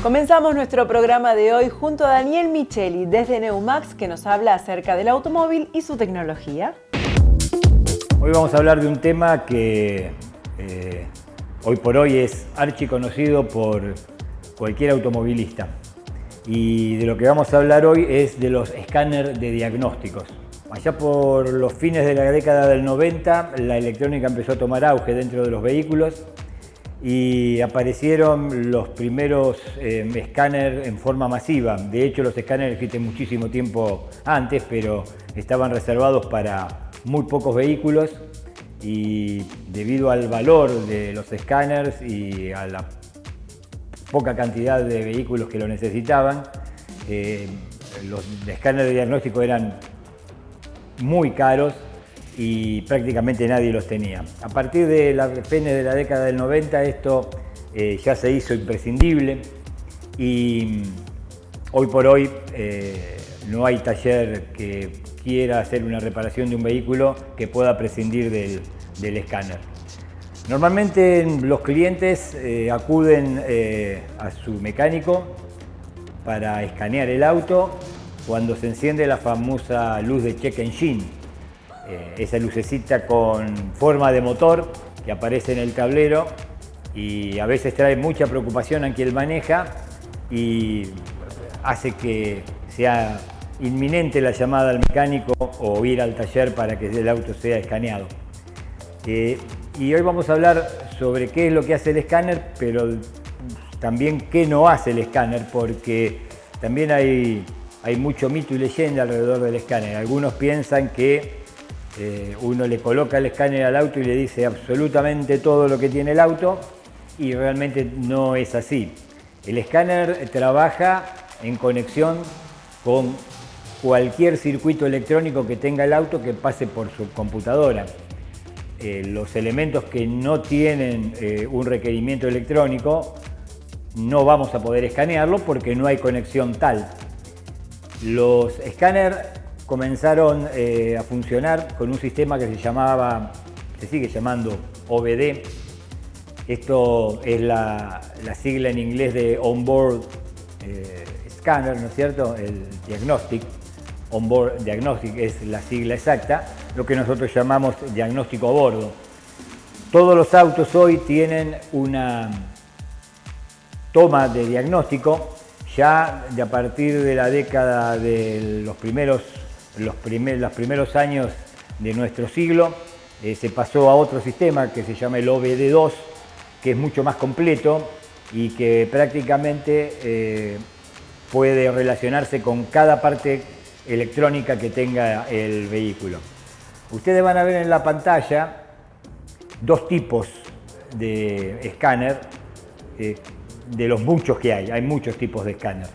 Comenzamos nuestro programa de hoy junto a Daniel Micheli desde Neumax, que nos habla acerca del automóvil y su tecnología. Hoy vamos a hablar de un tema que hoy por hoy es archiconocido por cualquier automovilista. Y de lo que vamos a hablar hoy es de los escáneres de diagnósticos. Allá por los fines de la década del 90, la electrónica empezó a tomar auge dentro de los vehículos y aparecieron los primeros escáneres en forma masiva. De hecho, los escáneres existen muchísimo tiempo antes, pero estaban reservados para muy pocos vehículos y debido al valor de los escáneres y a la poca cantidad de vehículos que lo necesitaban, los escáneres de diagnóstico eran muy caros y prácticamente nadie los tenía. A partir de la fines de la década del 90 esto ya se hizo imprescindible y hoy por hoy no hay taller que quiera hacer una reparación de un vehículo que pueda prescindir del escáner. Normalmente los clientes acuden a su mecánico para escanear el auto cuando se enciende la famosa luz de check engine. Esa lucecita con forma de motor que aparece en el tablero y a veces trae mucha preocupación a quien maneja y hace que sea inminente la llamada al mecánico o ir al taller para que el auto sea escaneado. Y hoy vamos a hablar sobre qué es lo que hace el escáner, pero también qué no hace el escáner, porque también hay mucho mito y leyenda alrededor del escáner. Algunos piensan que uno le coloca el escáner al auto y le dice absolutamente todo lo que tiene el auto y realmente no es así. El escáner trabaja en conexión con cualquier circuito electrónico que tenga el auto que pase por su computadora. Los elementos que no tienen un requerimiento electrónico no vamos a poder escanearlo porque no hay conexión tal. Los escáneres comenzaron a funcionar con un sistema que se sigue llamando OBD. Esto es la sigla en inglés de On-Board Scanner, ¿no es cierto? El Diagnostic. On-Board Diagnostic es la sigla exacta, lo que nosotros llamamos diagnóstico a bordo. Todos los autos hoy tienen una toma de diagnóstico. Ya a partir de la década de los primeros años de nuestro siglo, se pasó a otro sistema que se llama el OBD2, que es mucho más completo y que prácticamente puede relacionarse con cada parte electrónica que tenga el vehículo. Ustedes van a ver en la pantalla dos tipos de escáner, de los muchos que hay muchos tipos de escáner,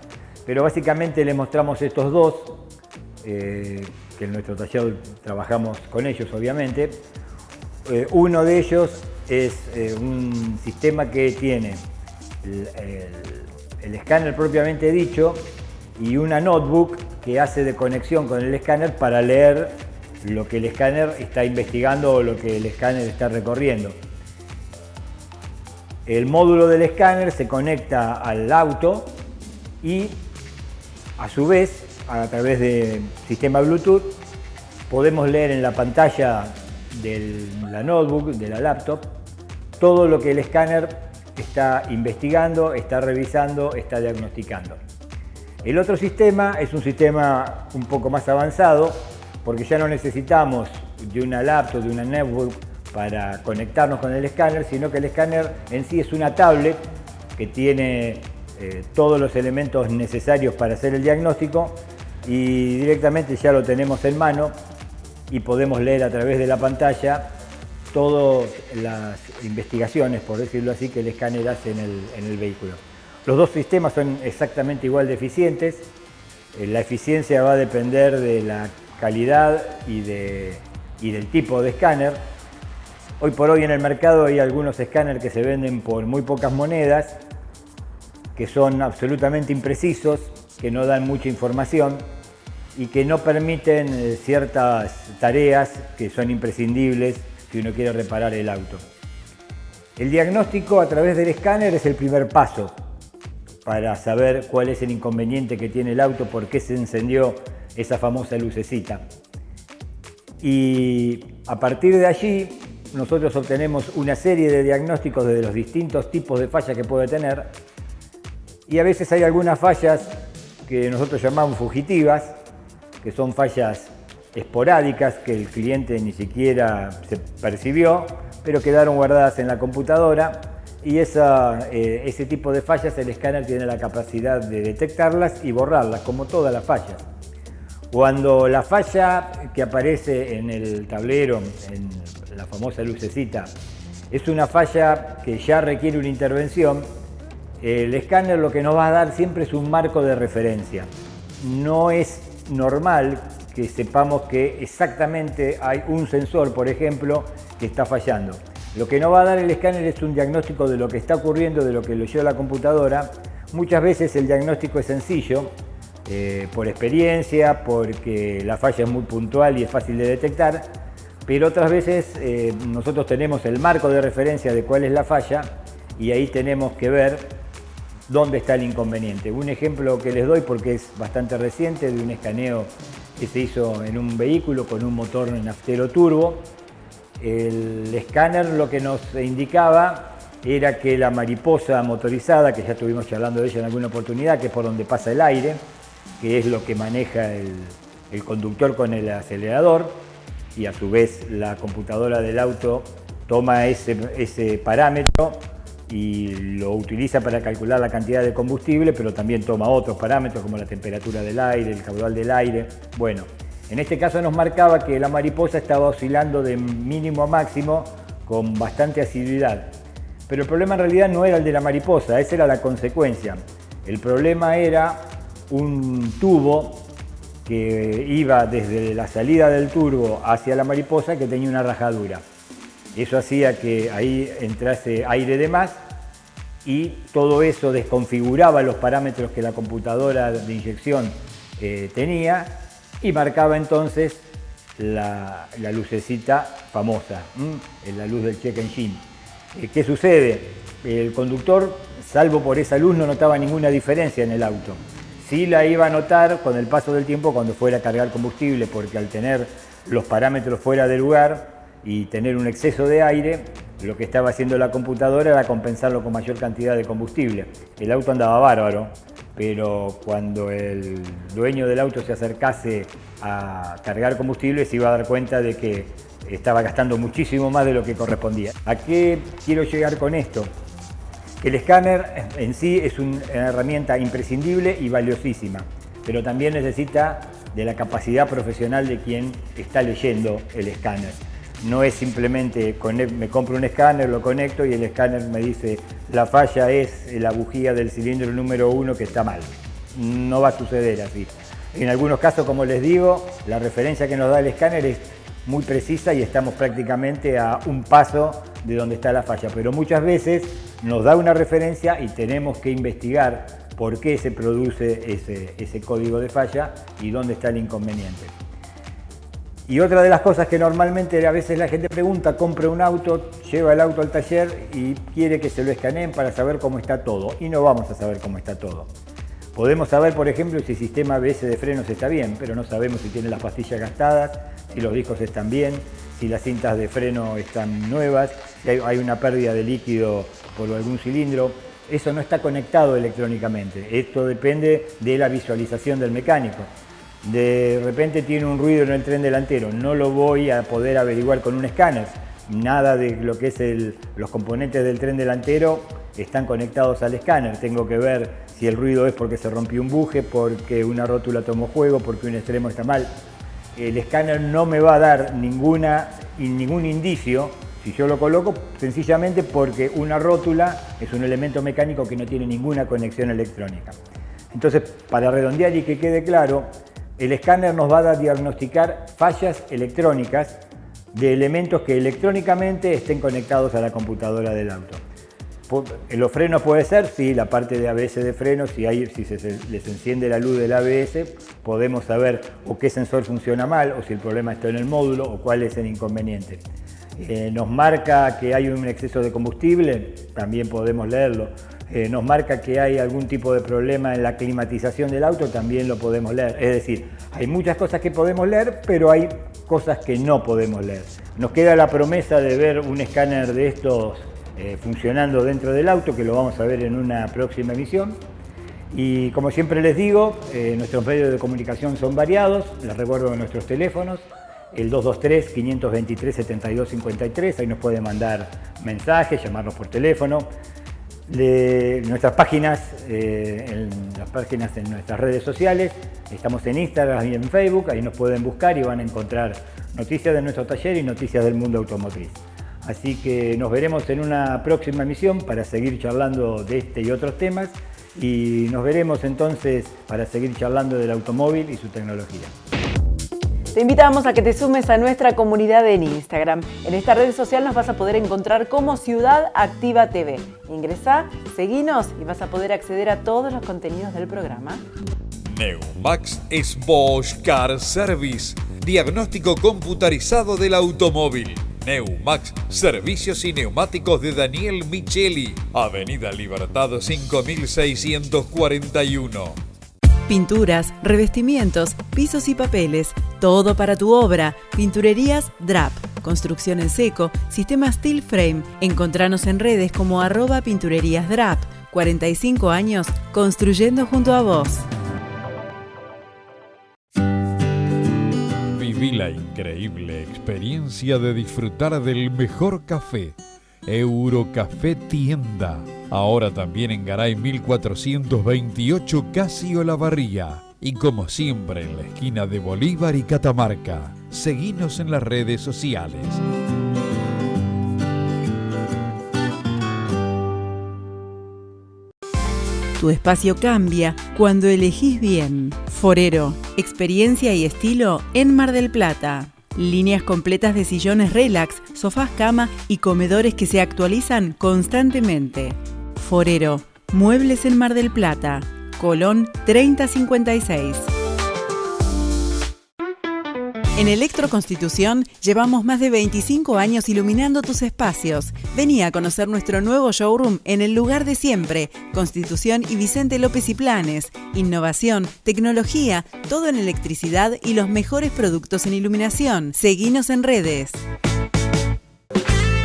pero básicamente les mostramos estos dos, que en nuestro taller trabajamos con ellos obviamente. Uno de ellos es un sistema que tiene el escáner propiamente dicho y una notebook que hace de conexión con el escáner para leer lo que el escáner está investigando o lo que el escáner está recorriendo. El módulo del escáner se conecta al auto y a su vez, a través de sistema Bluetooth, podemos leer en la pantalla de la notebook, de la laptop, todo lo que el escáner está investigando, está revisando, está diagnosticando. El otro sistema es un sistema un poco más avanzado porque ya no necesitamos de una laptop, de una netbook para conectarnos con el escáner, sino que el escáner en sí es una tablet que tiene todos los elementos necesarios para hacer el diagnóstico y directamente ya lo tenemos en mano y podemos leer a través de la pantalla todas las investigaciones, por decirlo así, que el escáner hace en el vehículo. Los dos sistemas son exactamente igual de eficientes. La eficiencia va a depender de la calidad y del tipo de escáner. Hoy por hoy en el mercado hay algunos escáneres que se venden por muy pocas monedas, que son absolutamente imprecisos, que no dan mucha información y que no permiten ciertas tareas que son imprescindibles si uno quiere reparar el auto. El diagnóstico a través del escáner es el primer paso. para saber cuál es el inconveniente que tiene el auto, por qué se encendió esa famosa lucecita. Y a partir de allí nosotros obtenemos una serie de diagnósticos de los distintos tipos de fallas que puede tener, y a veces hay algunas fallas que nosotros llamamos fugitivas, que son fallas esporádicas que el cliente ni siquiera se percibió, pero quedaron guardadas en la computadora, y ese tipo de fallas el escáner tiene la capacidad de detectarlas y borrarlas, como todas las fallas. Cuando la falla que aparece en el tablero, en la famosa lucecita, es una falla que ya requiere una intervención, el escáner lo que nos va a dar siempre es un marco de referencia. No es normal que sepamos que exactamente hay un sensor, por ejemplo, que está fallando. Lo que nos va a dar el escáner es un diagnóstico de lo que está ocurriendo, de lo que leyó la computadora. Muchas veces el diagnóstico es sencillo, por experiencia, porque la falla es muy puntual y es fácil de detectar, pero otras veces nosotros tenemos el marco de referencia de cuál es la falla y ahí tenemos que ver dónde está el inconveniente. Un ejemplo que les doy, porque es bastante reciente, de un escaneo que se hizo en un vehículo con un motor naftero turbo. El escáner lo que nos indicaba era que la mariposa motorizada, que ya estuvimos charlando de ella en alguna oportunidad, que es por donde pasa el aire, que es lo que maneja el conductor con el acelerador, y a su vez la computadora del auto toma ese parámetro y lo utiliza para calcular la cantidad de combustible, pero también toma otros parámetros como la temperatura del aire, el caudal del aire. Bueno, en este caso nos marcaba que la mariposa estaba oscilando de mínimo a máximo con bastante asiduidad. Pero el problema en realidad no era el de la mariposa, esa era la consecuencia. El problema era un tubo que iba desde la salida del turbo hacia la mariposa, que tenía una rajadura. Eso hacía que ahí entrase aire de más y todo eso desconfiguraba los parámetros que la computadora de inyección tenía y marcaba entonces la lucecita famosa, la luz del check engine. ¿Qué sucede? El conductor, salvo por esa luz, no notaba ninguna diferencia en el auto. Sí la iba a notar con el paso del tiempo cuando fuera a cargar combustible, porque al tener los parámetros fuera de lugar y tener un exceso de aire, lo que estaba haciendo la computadora era compensarlo con mayor cantidad de combustible. El auto andaba bárbaro, pero cuando el dueño del auto se acercase a cargar combustible se iba a dar cuenta de que estaba gastando muchísimo más de lo que correspondía. ¿A qué quiero llegar con esto? El escáner en sí es una herramienta imprescindible y valiosísima, pero también necesita de la capacidad profesional de quien está leyendo el escáner. No es simplemente me compro un escáner, lo conecto y el escáner me dice la falla es la bujía del cilindro número 1 que está mal. No va a suceder así. En algunos casos, como les digo, la referencia que nos da el escáner es muy precisa y estamos prácticamente a un paso de donde está la falla, pero muchas veces nos da una referencia y tenemos que investigar por qué se produce ese código de falla y dónde está el inconveniente. Y otra de las cosas que normalmente a veces la gente pregunta, compra un auto, lleva el auto al taller y quiere que se lo escaneen para saber cómo está todo, y no vamos a saber cómo está todo. Podemos saber, por ejemplo, si el sistema ABS de frenos está bien, pero no sabemos si tiene las pastillas gastadas, si los discos están bien, si las cintas de freno están nuevas, si hay una pérdida de líquido por algún cilindro. Eso no está conectado electrónicamente. Esto depende de la visualización del mecánico. De repente tiene un ruido en el tren delantero, no lo voy a poder averiguar con un escáner. Nada de lo que es los componentes del tren delantero están conectados al escáner. Tengo que ver si el ruido es porque se rompió un buje, porque una rótula tomó juego, porque un extremo está mal. El escáner no me va a dar ningún indicio si yo lo coloco, sencillamente porque una rótula es un elemento mecánico que no tiene ninguna conexión electrónica. Entonces, para redondear y que quede claro, el escáner nos va a diagnosticar fallas electrónicas de elementos que electrónicamente estén conectados a la computadora del auto. En los frenos puede ser, sí, la parte de ABS de frenos, si se les enciende la luz del ABS, podemos saber o qué sensor funciona mal, o si el problema está en el módulo, o cuál es el inconveniente. Nos marca que hay un exceso de combustible, también podemos leerlo. Nos marca que hay algún tipo de problema en la climatización del auto, también lo podemos leer. Es decir, hay muchas cosas que podemos leer, pero hay cosas que no podemos leer. Nos queda la promesa de ver un escáner de estos funcionando dentro del auto, que lo vamos a ver en una próxima emisión. Y como siempre les digo, nuestros medios de comunicación son variados. Les recuerdo nuestros teléfonos, el 223-523-7253, ahí nos pueden mandar mensajes, llamarnos por teléfono. Nuestras páginas, en nuestras redes sociales, estamos en Instagram y en Facebook, ahí nos pueden buscar y van a encontrar noticias de nuestro taller y noticias del mundo automotriz. Así que nos veremos en una próxima emisión para seguir charlando de este y otros temas, y nos veremos entonces para seguir charlando del automóvil y su tecnología. Te invitamos a que te sumes a nuestra comunidad en Instagram. En esta red social nos vas a poder encontrar como Ciudad Activa TV. Ingresá, seguinos y vas a poder acceder a todos los contenidos del programa. Neumax es Bosch Car Service, diagnóstico computarizado del automóvil. Neumax, servicios y neumáticos de Daniel Micheli, Avenida Libertad 5641. Pinturas, revestimientos, pisos y papeles, todo para tu obra. Pinturerías DRAP, construcción en seco, sistema Steel Frame. Encontranos en redes como @pintureríasdrap. 45 años construyendo junto a vos. Viví la increíble experiencia de disfrutar del mejor café. Eurocafé Tienda. Ahora también en Garay 1428, Casi Olavarría. Y como siempre en la esquina de Bolívar y Catamarca. Seguinos en las redes sociales. Tu espacio cambia cuando elegís bien. Forero, experiencia y estilo en Mar del Plata. Líneas completas de sillones relax, sofás cama y comedores que se actualizan constantemente. Forero, muebles en Mar del Plata. Colón 3056. En Electroconstitución llevamos más de 25 años iluminando tus espacios. Vení a conocer nuestro nuevo showroom en el lugar de siempre. Constitución y Vicente López y Planes. Innovación, tecnología, todo en electricidad y los mejores productos en iluminación. Seguinos en redes.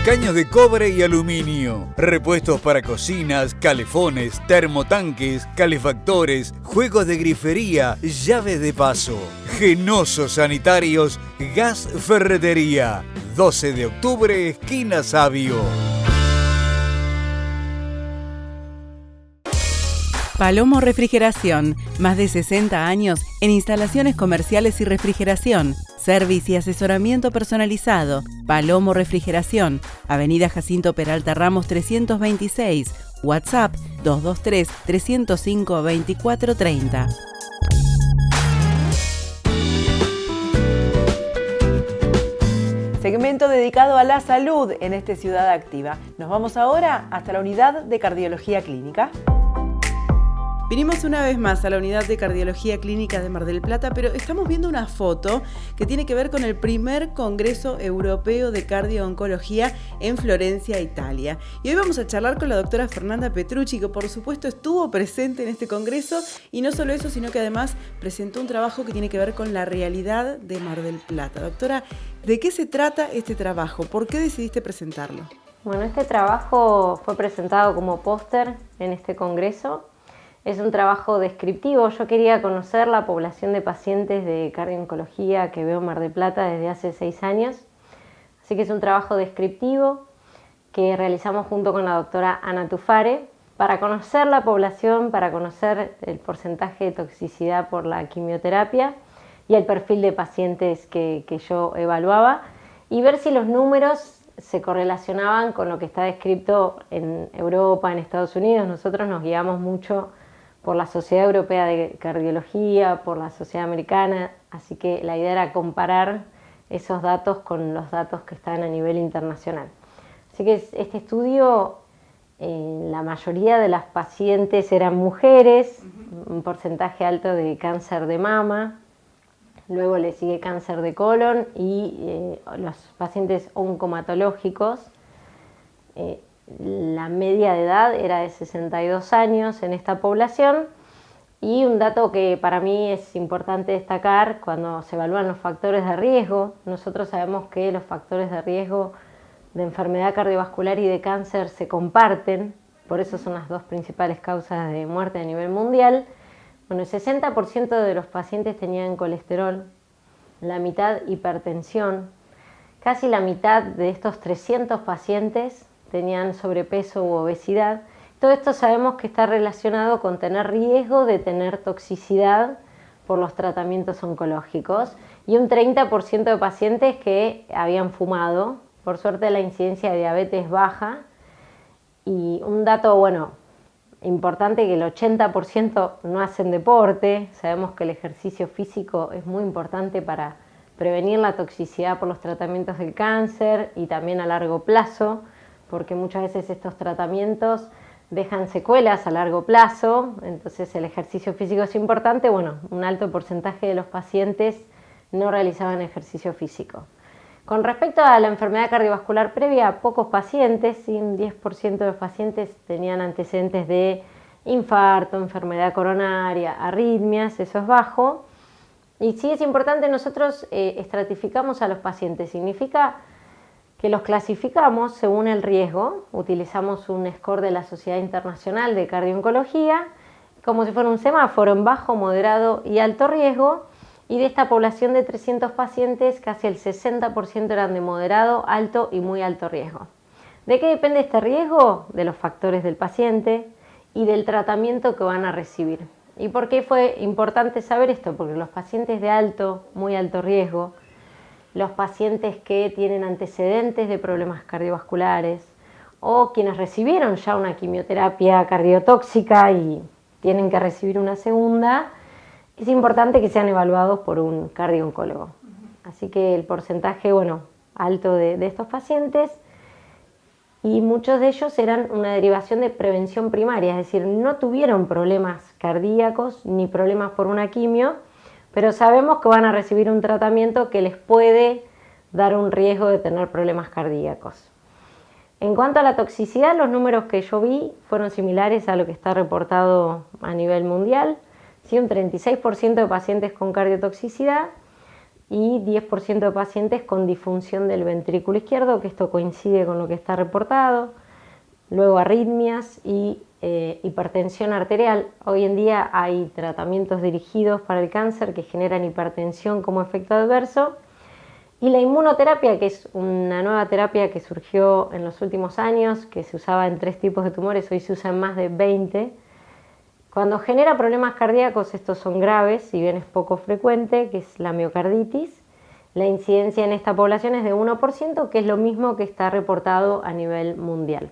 Caños de cobre y aluminio, repuestos para cocinas, calefones, termotanques, calefactores, juegos de grifería, llaves de paso, Genosos Sanitarios, Gas Ferretería, 12 de octubre, esquina Sabio. Palomo Refrigeración, más de 60 años en instalaciones comerciales y refrigeración, servicio y asesoramiento personalizado. Palomo Refrigeración, Avenida Jacinto Peralta Ramos 326, WhatsApp 223-305-2430. Segmento dedicado a la salud en este Ciudad Activa. Nos vamos ahora hasta la unidad de cardiología clínica. Vinimos una vez más a la unidad de cardiología clínica de Mar del Plata, pero estamos viendo una foto que tiene que ver con el primer Congreso Europeo de Cardio-Oncología en Florencia, Italia. Y hoy vamos a charlar con la doctora Fernanda Petrucci, que por supuesto estuvo presente en este congreso, y no solo eso, sino que además presentó un trabajo que tiene que ver con la realidad de Mar del Plata. Doctora, ¿de qué se trata este trabajo? ¿Por qué decidiste presentarlo? Bueno, este trabajo fue presentado como póster en este congreso. Es un trabajo descriptivo. Yo quería conocer la población de pacientes de cardio-oncología que veo en Mar del Plata desde hace 6 años. Así que es un trabajo descriptivo que realizamos junto con la doctora Ana Tufare para conocer la población, para conocer el porcentaje de toxicidad por la quimioterapia y el perfil de pacientes que yo evaluaba, y ver si los números se correlacionaban con lo que está descrito en Europa, en Estados Unidos. Nosotros nos guiamos mucho por la Sociedad Europea de Cardiología, por la Sociedad Americana, así que la idea era comparar esos datos con los datos que están a nivel internacional. Así que este estudio, la mayoría de las pacientes eran mujeres, un porcentaje alto de cáncer de mama, luego le sigue cáncer de colon y los pacientes oncomatológicos. La media de edad era de 62 años en esta población. Y un dato que para mí es importante destacar cuando se evalúan los factores de riesgo, nosotros sabemos que los factores de riesgo de enfermedad cardiovascular y de cáncer se comparten, por eso son las dos principales causas de muerte a nivel mundial. Bueno, el 60% de los pacientes tenían colesterol, la mitad hipertensión, casi la mitad de estos 300 pacientes tenían sobrepeso u obesidad. Todo esto sabemos que está relacionado con tener riesgo de tener toxicidad por los tratamientos oncológicos y un 30% de pacientes que habían fumado. Por suerte la incidencia de diabetes baja y un dato importante que el 80% no hacen deporte. Sabemos que el ejercicio físico es muy importante para prevenir la toxicidad por los tratamientos del cáncer y también a largo plazo, porque muchas veces estos tratamientos dejan secuelas a largo plazo, entonces el ejercicio físico es importante. Un alto porcentaje de los pacientes no realizaban ejercicio físico. Con respecto a la enfermedad cardiovascular previa, pocos pacientes, un 10% de los pacientes tenían antecedentes de infarto, enfermedad coronaria, arritmias, eso es bajo. Y sí es importante, nosotros estratificamos a los pacientes, significa que los clasificamos según el riesgo. Utilizamos un score de la Sociedad Internacional de Cardio-Oncología, como si fuera un semáforo en bajo, moderado y alto riesgo, y de esta población de 300 pacientes, casi el 60% eran de moderado, alto y muy alto riesgo. ¿De qué depende este riesgo? De los factores del paciente y del tratamiento que van a recibir. ¿Y por qué fue importante saber esto? Porque los pacientes de alto, muy alto riesgo, los pacientes que tienen antecedentes de problemas cardiovasculares o quienes recibieron ya una quimioterapia cardiotóxica y tienen que recibir una segunda, es importante que sean evaluados por un cardio-oncólogo. Así que el porcentaje alto de estos pacientes, y muchos de ellos eran una derivación de prevención primaria, es decir, no tuvieron problemas cardíacos ni problemas por una quimio, pero sabemos que van a recibir un tratamiento que les puede dar un riesgo de tener problemas cardíacos. En cuanto a la toxicidad, los números que yo vi fueron similares a lo que está reportado a nivel mundial. Sí, un 36% de pacientes con cardiotoxicidad y 10% de pacientes con disfunción del ventrículo izquierdo, que esto coincide con lo que está reportado. Luego arritmias y hipertensión arterial. Hoy en día hay tratamientos dirigidos para el cáncer que generan hipertensión como efecto adverso. Y la inmunoterapia, que es una nueva terapia que surgió en los últimos años, que se usaba en 3 tipos de tumores, hoy se usa en más de 20. Cuando genera problemas cardíacos, estos son graves, si bien es poco frecuente, que es la miocarditis. La incidencia en esta población es de 1%, que es lo mismo que está reportado a nivel mundial.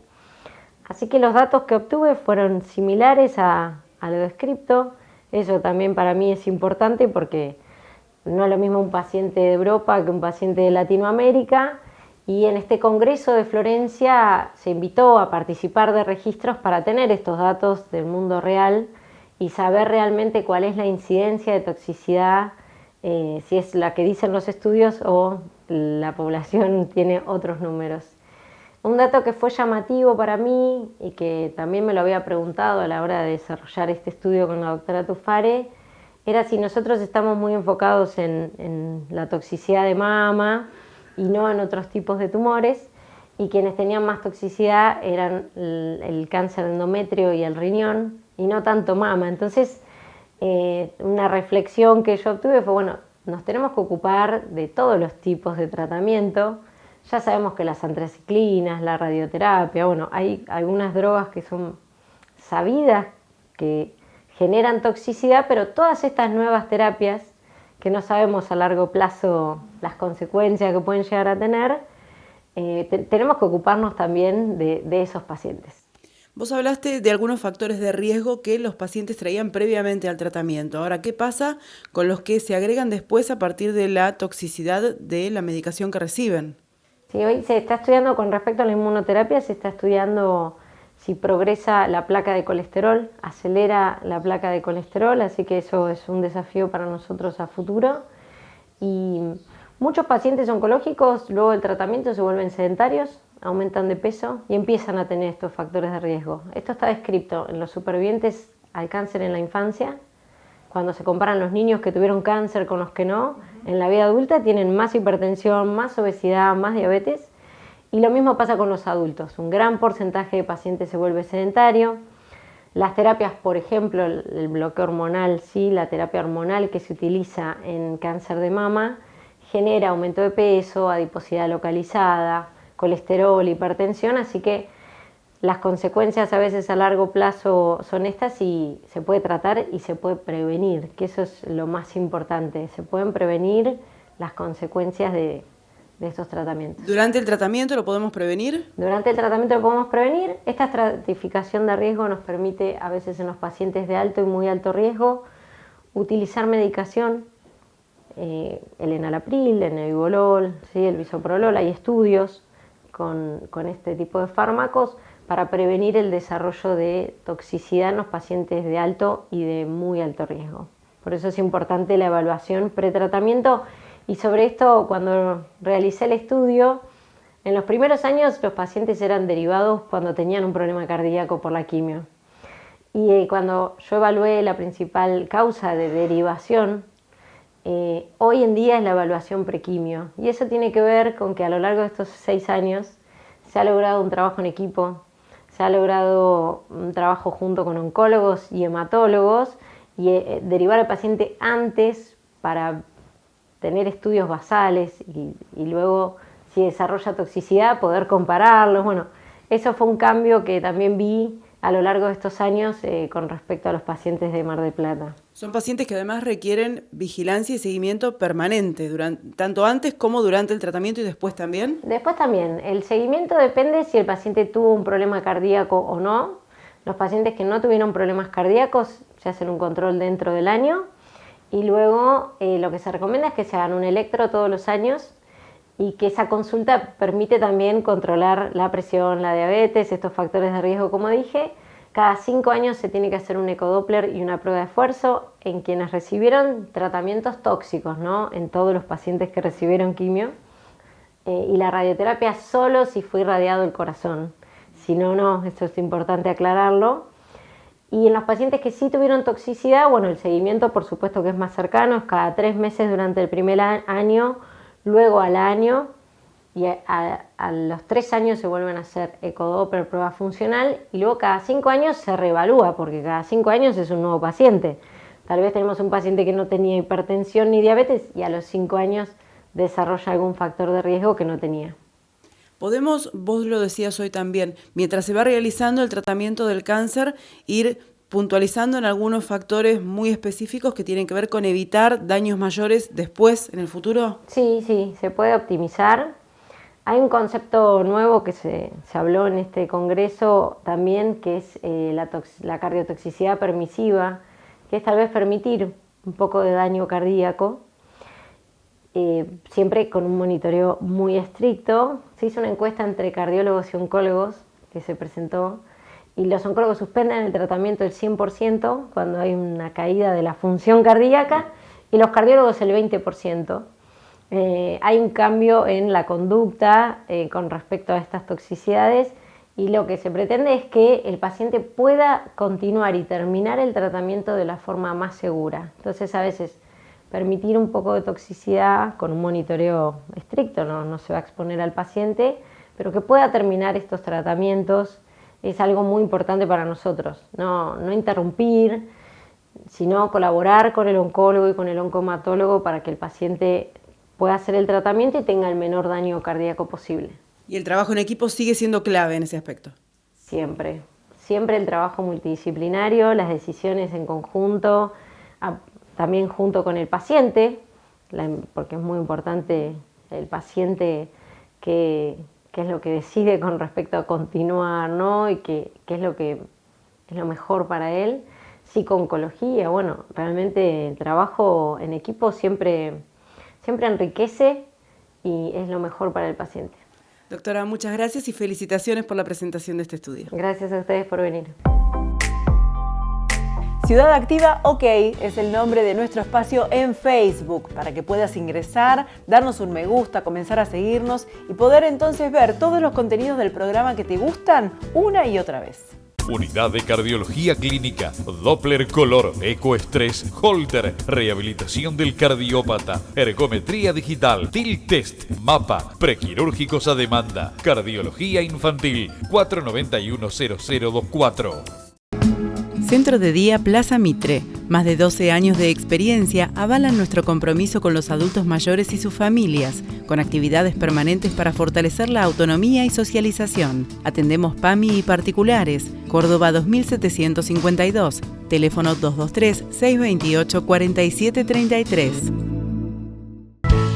Así que los datos que obtuve fueron similares a lo descrito. Eso también para mí es importante porque no es lo mismo un paciente de Europa que un paciente de Latinoamérica. Y en este congreso de Florencia se invitó a participar de registros para tener estos datos del mundo real y saber realmente cuál es la incidencia de toxicidad, si es la que dicen los estudios o la población tiene otros números. Un dato que fue llamativo para mí y que también me lo había preguntado a la hora de desarrollar este estudio con la doctora Tufare, era si nosotros estamos muy enfocados en la toxicidad de mama y no en otros tipos de tumores, y quienes tenían más toxicidad eran el cáncer de endometrio y el riñón, y no tanto mama. Entonces, una reflexión que yo obtuve fue, nos tenemos que ocupar de todos los tipos de tratamiento. Ya sabemos que las antraciclinas, la radioterapia, hay algunas drogas que son sabidas que generan toxicidad, pero todas estas nuevas terapias que no sabemos a largo plazo las consecuencias que pueden llegar a tener, tenemos que ocuparnos también de esos pacientes. Vos hablaste de algunos factores de riesgo que los pacientes traían previamente al tratamiento. Ahora, ¿qué pasa con los que se agregan después a partir de la toxicidad de la medicación que reciben? Sí, hoy se está estudiando con respecto a la inmunoterapia, se está estudiando si progresa la placa de colesterol, acelera la placa de colesterol, así que eso es un desafío para nosotros a futuro. Y muchos pacientes oncológicos luego del tratamiento se vuelven sedentarios, aumentan de peso y empiezan a tener estos factores de riesgo. Esto está descrito en los supervivientes al cáncer en la infancia. Cuando se comparan los niños que tuvieron cáncer con los que no, en la vida adulta tienen más hipertensión, más obesidad, más diabetes. Y lo mismo pasa con los adultos. Un gran porcentaje de pacientes se vuelve sedentario. Las terapias, por ejemplo, el bloqueo hormonal, ¿sí? La terapia hormonal que se utiliza en cáncer de mama, genera aumento de peso, adiposidad localizada, colesterol, hipertensión, así que las consecuencias a veces a largo plazo son estas y se puede tratar y se puede prevenir, que eso es lo más importante. Se pueden prevenir las consecuencias de estos tratamientos. ¿Durante el tratamiento lo podemos prevenir? Durante el tratamiento lo podemos prevenir. Esta estratificación de riesgo nos permite a veces en los pacientes de alto y muy alto riesgo utilizar medicación, el enalapril, el nebivolol, ¿sí? El bisoprolol. Hay estudios con este tipo de fármacos para prevenir el desarrollo de toxicidad en los pacientes de alto y de muy alto riesgo. Por eso es importante la evaluación pretratamiento. Y sobre esto, cuando realicé el estudio, en los primeros años los pacientes eran derivados cuando tenían un problema cardíaco por la quimio. Y cuando yo evalué la principal causa de derivación, hoy en día es la evaluación prequimio. Y eso tiene que ver con que a lo largo de estos 6 años se ha logrado un trabajo en equipo, se ha logrado un trabajo junto con oncólogos y hematólogos y derivar al paciente antes para tener estudios basales y luego, si desarrolla toxicidad, poder compararlos. Bueno, eso fue un cambio que también vi a lo largo de estos años con respecto a los pacientes de Mar del Plata. Son pacientes que además requieren vigilancia y seguimiento permanente, tanto antes como durante el tratamiento y después también. Después también. El seguimiento depende si el paciente tuvo un problema cardíaco o no. Los pacientes que no tuvieron problemas cardíacos se hacen un control dentro del año. Y luego lo que se recomienda es que se hagan un electro todos los años y que esa consulta permite también controlar la presión, la diabetes, estos factores de riesgo como dije. Cada 5 años se tiene que hacer un ecodoppler y una prueba de esfuerzo en quienes recibieron tratamientos tóxicos, ¿no? En todos los pacientes que recibieron quimio. Y la radioterapia solo si fue irradiado el corazón. Si no, no, esto es importante aclararlo. Y en los pacientes que sí tuvieron toxicidad, bueno, el seguimiento por supuesto que es más cercano, es cada 3 meses durante el primer año, luego al año y a los 3 años se vuelven a hacer ecodoppler, prueba funcional y luego cada 5 años se reevalúa porque cada 5 años es un nuevo paciente. Tal vez tenemos un paciente que no tenía hipertensión ni diabetes y a los 5 años desarrolla algún factor de riesgo que no tenía. Podemos, vos lo decías hoy también, mientras se va realizando el tratamiento del cáncer, ir puntualizando en algunos factores muy específicos que tienen que ver con evitar daños mayores después, en el futuro. Sí, se puede optimizar. Hay un concepto nuevo que se habló en este congreso también, que es la cardiotoxicidad permisiva, que es tal vez permitir un poco de daño cardíaco, siempre con un monitoreo muy estricto. Se hizo una encuesta entre cardiólogos y oncólogos que se presentó y los oncólogos suspenden el tratamiento del 100% cuando hay una caída de la función cardíaca y los cardiólogos el 20%. Hay un cambio en la conducta con respecto a estas toxicidades y lo que se pretende es que el paciente pueda continuar y terminar el tratamiento de la forma más segura. Entonces a veces permitir un poco de toxicidad con un monitoreo estricto, no se va a exponer al paciente, pero que pueda terminar estos tratamientos es algo muy importante para nosotros. No interrumpir, sino colaborar con el oncólogo y con el oncomatólogo para que el paciente pueda hacer el tratamiento y tenga el menor daño cardíaco posible. ¿Y el trabajo en equipo sigue siendo clave en ese aspecto? Siempre el trabajo multidisciplinario, las decisiones en conjunto, también junto con el paciente, porque es muy importante el paciente qué es lo que decide con respecto a continuar, ¿no? Y qué es lo que es lo mejor para él. Psico-oncología, bueno, realmente el trabajo en equipo siempre enriquece y es lo mejor para el paciente. Doctora, muchas gracias y felicitaciones por la presentación de este estudio. Gracias a ustedes por venir. Ciudad Activa OK es el nombre de nuestro espacio en Facebook para que puedas ingresar, darnos un me gusta, comenzar a seguirnos y poder entonces ver todos los contenidos del programa que te gustan una y otra vez. Unidad de Cardiología Clínica, Doppler Color, Ecoestrés, Holter, Rehabilitación del Cardiópata, Ergometría Digital, TIL Test, Mapa, Prequirúrgicos a Demanda, Cardiología Infantil, 491-0024. Centro de Día Plaza Mitre. Más de 12 años de experiencia avalan nuestro compromiso con los adultos mayores y sus familias, con actividades permanentes para fortalecer la autonomía y socialización. Atendemos PAMI y particulares. Córdoba 2752. Teléfono 223-628-4733.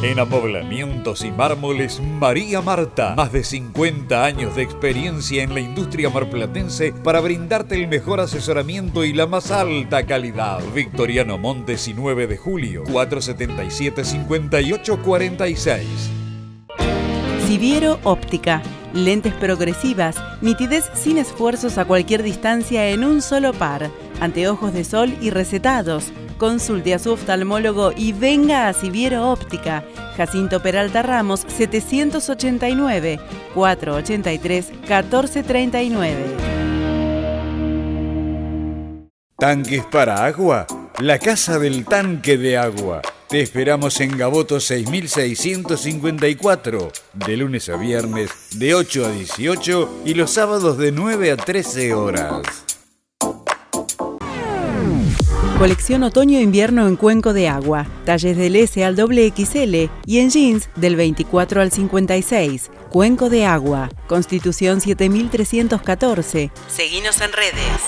En amoblamientos y mármoles, María Marta. Más de 50 años de experiencia en la industria marplatense para brindarte el mejor asesoramiento y la más alta calidad. Victoriano Montes y 9 de julio, 477-5846. Siviero Óptica. Lentes progresivas, nitidez sin esfuerzos a cualquier distancia en un solo par. Anteojos de sol y recetados. Consulte a su oftalmólogo y venga a Siviero Óptica. Jacinto Peralta Ramos, 789, 483-1439. ¿Tanques para agua? La Casa del Tanque de Agua. Te esperamos en Gaboto 6654, de lunes a viernes de 8 a 18 y los sábados de 9 a 13 horas. Colección otoño-invierno en cuenco de agua. Talles del S al XXL y en jeans del 24 al 56. Cuenco de agua. Constitución 7314. Seguinos en redes.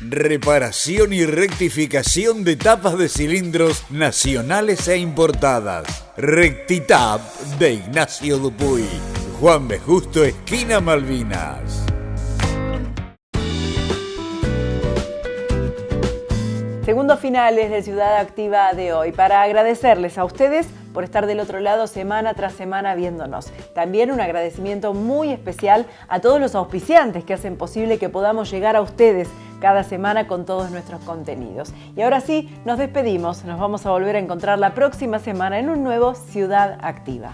Reparación y rectificación de tapas de cilindros nacionales e importadas. Rectitap de Ignacio Dupuy. Juan B. Justo, esquina Malvinas. Segundos finales de Ciudad Activa de hoy, para agradecerles a ustedes por estar del otro lado semana tras semana viéndonos. También un agradecimiento muy especial a todos los auspiciantes que hacen posible que podamos llegar a ustedes cada semana con todos nuestros contenidos. Y ahora sí, nos despedimos. Nos vamos a volver a encontrar la próxima semana en un nuevo Ciudad Activa.